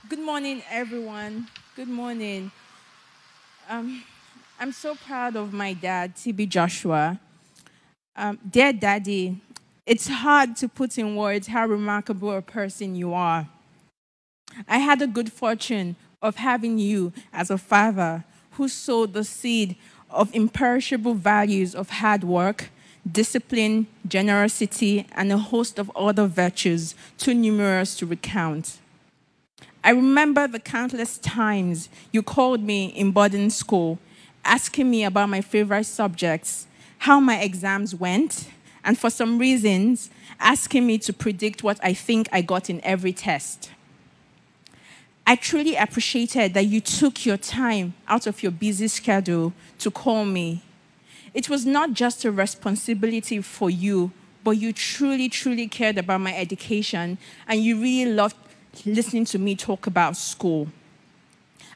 Good morning, everyone. Good morning. Um, I'm so proud of my dad, TB Joshua. Dear Daddy, it's hard to put in words how remarkable a person you are. I had the good fortune of having you as a father who sowed the seed of imperishable values of hard work, discipline, generosity, and a host of other virtues too numerous to recount. I remember the countless times you called me in boarding school, asking me about my favorite subjects, how my exams went, and for some reasons, asking me to predict what I think I got in every test. I truly appreciated that you took your time out of your busy schedule to call me. It was not just a responsibility for you, but you truly, truly cared about my education and you really loved listening to me talk about school.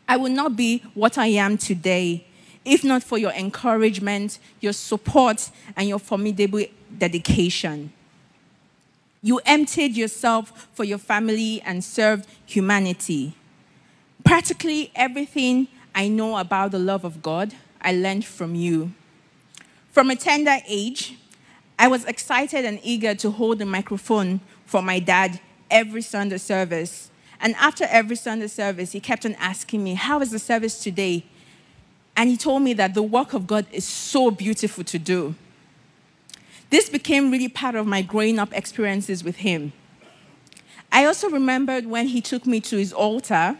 I would not be what I am today if not for your encouragement, your support, and your formidable dedication. You emptied yourself for your family and served humanity. Practically everything I know about the love of God, I learned from you. From a tender age, I was excited and eager to hold the microphone for my dad every Sunday service. And after every Sunday service, he kept on asking me, "How is the service today?" And he told me that the work of God is so beautiful to do. This became really part of my growing up experiences with him. I also remembered when he took me to his altar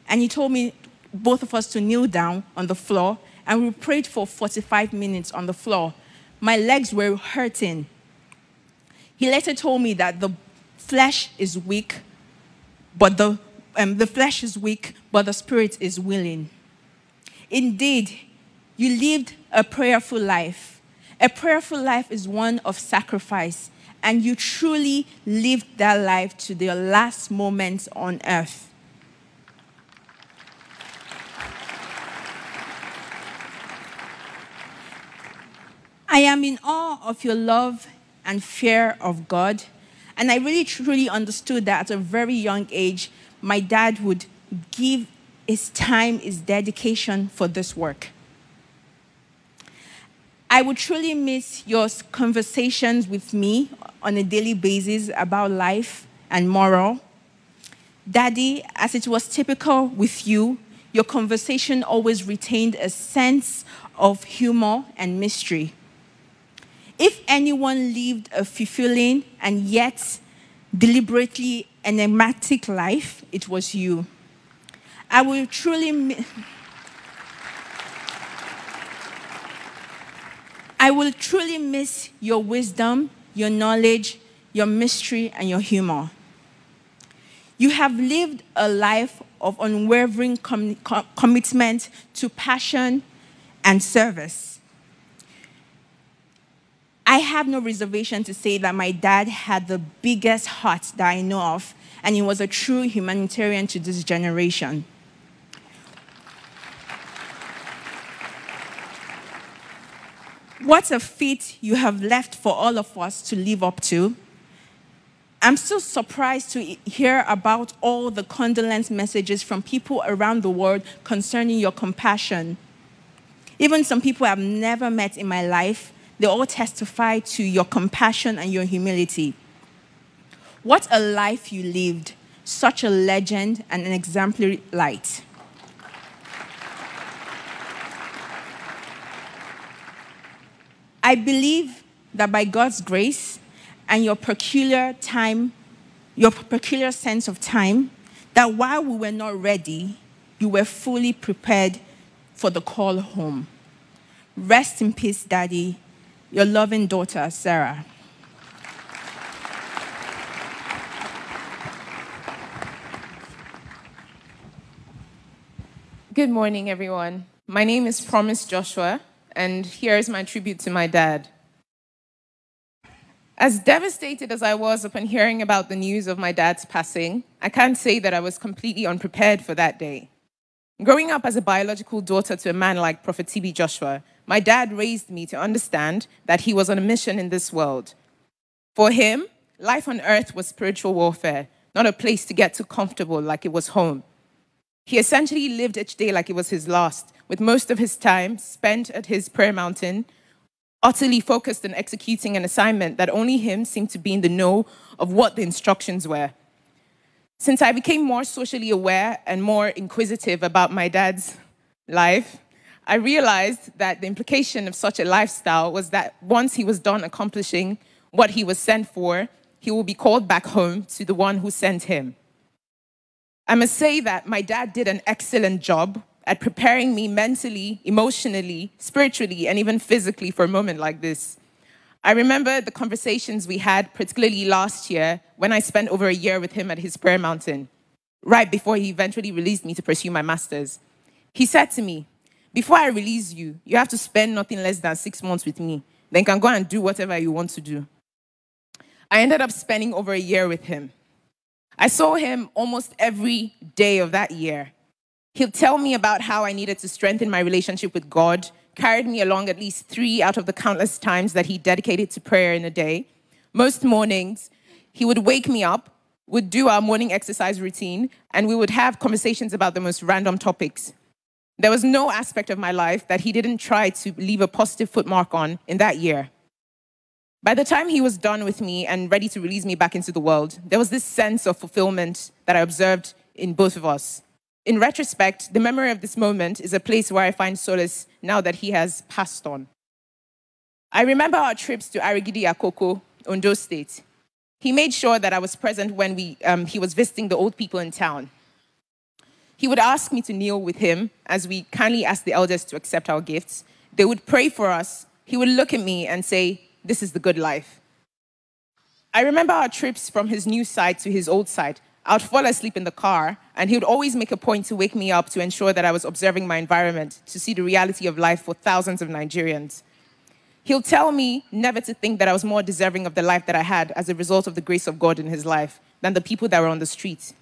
and he told me, both of us, to kneel down on the floor, and we prayed for 45 minutes on the floor. My legs were hurting. He later told me that the flesh is weak, but the flesh is weak, but the spirit is willing. Indeed, you lived a prayerful life. A prayerful life is one of sacrifice, and you truly lived that life to the last moments on earth. I am in awe of your love and fear of God. And I really truly understood that at a very young age, my dad would give his time, his dedication for this work. I would truly miss your conversations with me on a daily basis about life and moral. Daddy, as it was typical with you, your conversation always retained a sense of humor and mystery. If anyone lived a fulfilling and yet deliberately enigmatic life, it was you. I will truly, I will truly miss your wisdom, your knowledge, your mystery, and your humor. You have lived a life of unwavering commitment to passion and service. I have no reservation to say that my dad had the biggest heart that I know of, and he was a true humanitarian to this generation. What a feat you have left for all of us to live up to. I'm still surprised to hear about all the condolence messages from people around the world concerning your compassion. Even some people I've never met in my life, they all testify to your compassion and your humility. What a life you lived, such a legend and an exemplary light. I believe that by God's grace and your peculiar sense of time, that while we were not ready, you were fully prepared for the call home. Rest in peace, Daddy, your loving daughter, Sarah. Good morning, everyone. My name is Promise Joshua, and here is my tribute to my dad. As devastated as I was upon hearing about the news of my dad's passing, I can't say that I was completely unprepared for that day. Growing up as a biological daughter to a man like Prophet TB Joshua, my dad raised me to understand that he was on a mission in this world. For him, life on earth was spiritual warfare, not a place to get too comfortable like it was home. He essentially lived each day like it was his last, with most of his time spent at his prayer mountain, utterly focused on executing an assignment that only him seemed to be in the know of what the instructions were. Since I became more socially aware and more inquisitive about my dad's life, I realized that the implication of such a lifestyle was that once he was done accomplishing what he was sent for, he will be called back home to the one who sent him. I must say that my dad did an excellent job at preparing me mentally, emotionally, spiritually, and even physically for a moment like this. I remember the conversations we had, particularly last year, when I spent over a year with him at his prayer mountain, right before he eventually released me to pursue my master's. He said to me, "Before I release you, you have to spend nothing less than 6 months with me. Then you can go and do whatever you want to do." I ended up spending over a year with him. I saw him almost every day of that year. He'll tell me about how I needed to strengthen my relationship with God, carried me along at least 3 out of the countless times that he dedicated to prayer in a day. Most mornings, he would wake me up, would do our morning exercise routine, and we would have conversations about the most random topics. There was no aspect of my life that he didn't try to leave a positive footmark on in that year. By the time he was done with me and ready to release me back into the world, there was this sense of fulfillment that I observed in both of us. In retrospect, the memory of this moment is a place where I find solace now that he has passed on. I remember our trips to Arigidi Akoko, Ondo State. He made sure that I was present when he was visiting the old people in town. He would ask me to kneel with him as we kindly asked the elders to accept our gifts. They would pray for us. He would look at me and say, "This is the good life." I remember our trips from his new site to his old site. I would fall asleep in the car, and he would always make a point to wake me up to ensure that I was observing my environment, to see the reality of life for thousands of Nigerians. He'll tell me never to think that I was more deserving of the life that I had as a result of the grace of God in his life than the people that were on the street.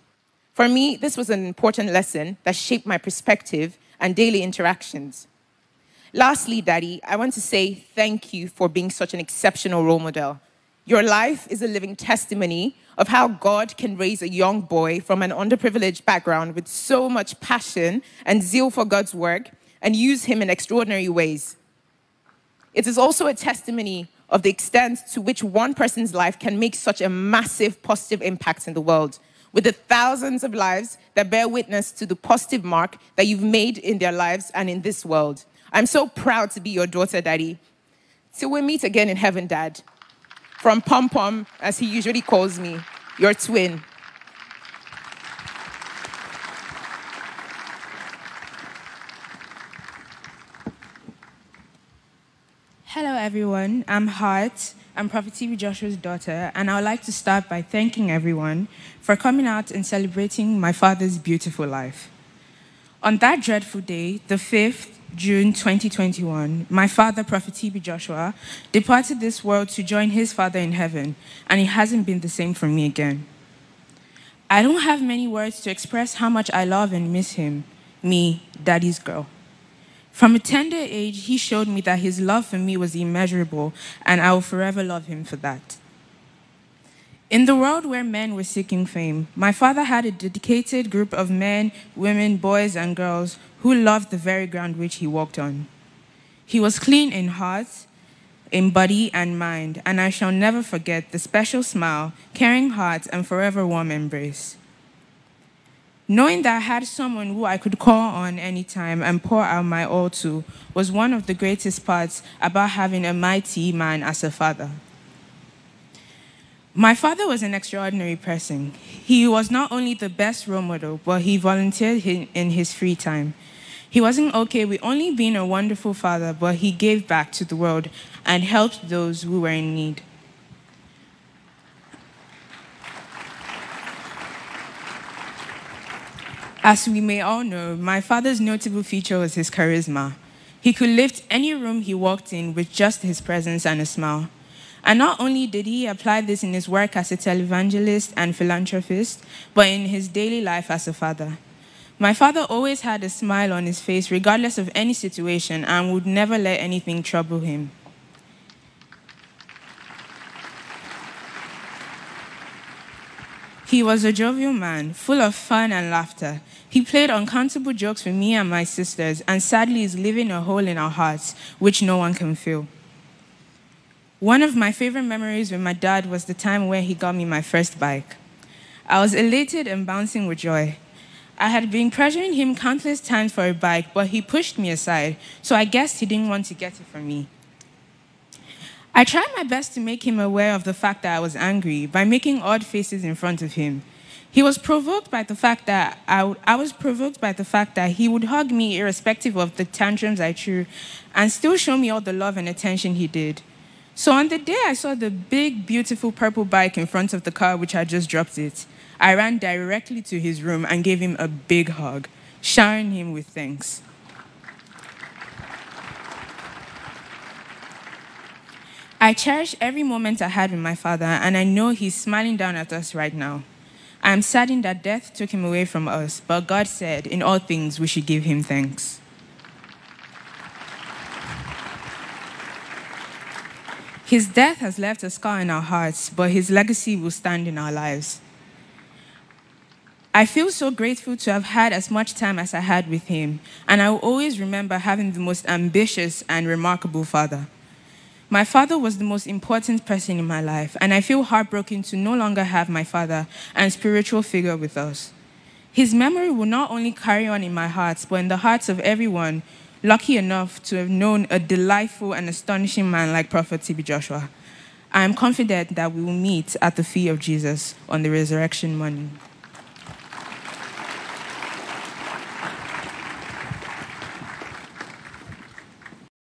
For me, this was an important lesson that shaped my perspective and daily interactions. Lastly, Daddy, I want to say thank you for being such an exceptional role model. Your life is a living testimony of how God can raise a young boy from an underprivileged background with so much passion and zeal for God's work and use him in extraordinary ways. It is also a testimony of the extent to which one person's life can make such a massive positive impact in the world, with the thousands of lives that bear witness to the positive mark that you've made in their lives and in this world. I'm so proud to be your daughter, Daddy. Till we meet again in heaven, Dad. From Pom Pom, as he usually calls me, your twin. Hello, everyone. I'm Hart. I'm Prophet TB Joshua's daughter, and I would like to start by thanking everyone for coming out and celebrating my father's beautiful life. On that dreadful day, the 5th June 2021, my father, Prophet TB Joshua, departed this world to join his father in heaven, and it hasn't been the same for me again. I don't have many words to express how much I love and miss him, me, Daddy's girl. From a tender age, he showed me that his love for me was immeasurable, and I will forever love him for that. In the world where men were seeking fame, my father had a dedicated group of men, women, boys, and girls who loved the very ground which he walked on. He was clean in heart, in body, and mind, and I shall never forget the special smile, caring heart, and forever warm embrace. Knowing that I had someone who I could call on anytime and pour out my all to was one of the greatest parts about having a mighty man as a father. My father was an extraordinary person. He was not only the best role model, but he volunteered in his free time. He wasn't okay with only being a wonderful father, but he gave back to the world and helped those who were in need. As we may all know, my father's notable feature was his charisma. He could lift any room he walked in with just his presence and a smile. And not only did he apply this in his work as a televangelist and philanthropist, but in his daily life as a father. My father always had a smile on his face regardless of any situation and would never let anything trouble him. He was a jovial man, full of fun and laughter. He played uncountable jokes with me and my sisters, and sadly is leaving a hole in our hearts, which no one can fill. One of my favorite memories with my dad was the time where he got me my first bike. I was elated and bouncing with joy. I had been pressuring him countless times for a bike, but he pushed me aside, so I guessed he didn't want to get it from me. I tried my best to make him aware of the fact that I was angry by making odd faces in front of him. He was provoked by the fact that I was provoked by the fact that he would hug me irrespective of the tantrums I threw and still show me all the love and attention he did. So on the day I saw the big, beautiful purple bike in front of the car which had just dropped it, I ran directly to his room and gave him a big hug, showering him with thanks. I cherish every moment I had with my father, and I know he's smiling down at us right now. I am saddened that death took him away from us, but God said, in all things, we should give him thanks. His death has left a scar in our hearts, but his legacy will stand in our lives. I feel so grateful to have had as much time as I had with him, and I will always remember having the most ambitious and remarkable father. My father was the most important person in my life, and I feel heartbroken to no longer have my father and spiritual figure with us. His memory will not only carry on in my heart, but in the hearts of everyone lucky enough to have known a delightful and astonishing man like Prophet TB Joshua. I am confident that we will meet at the feet of Jesus on the resurrection morning.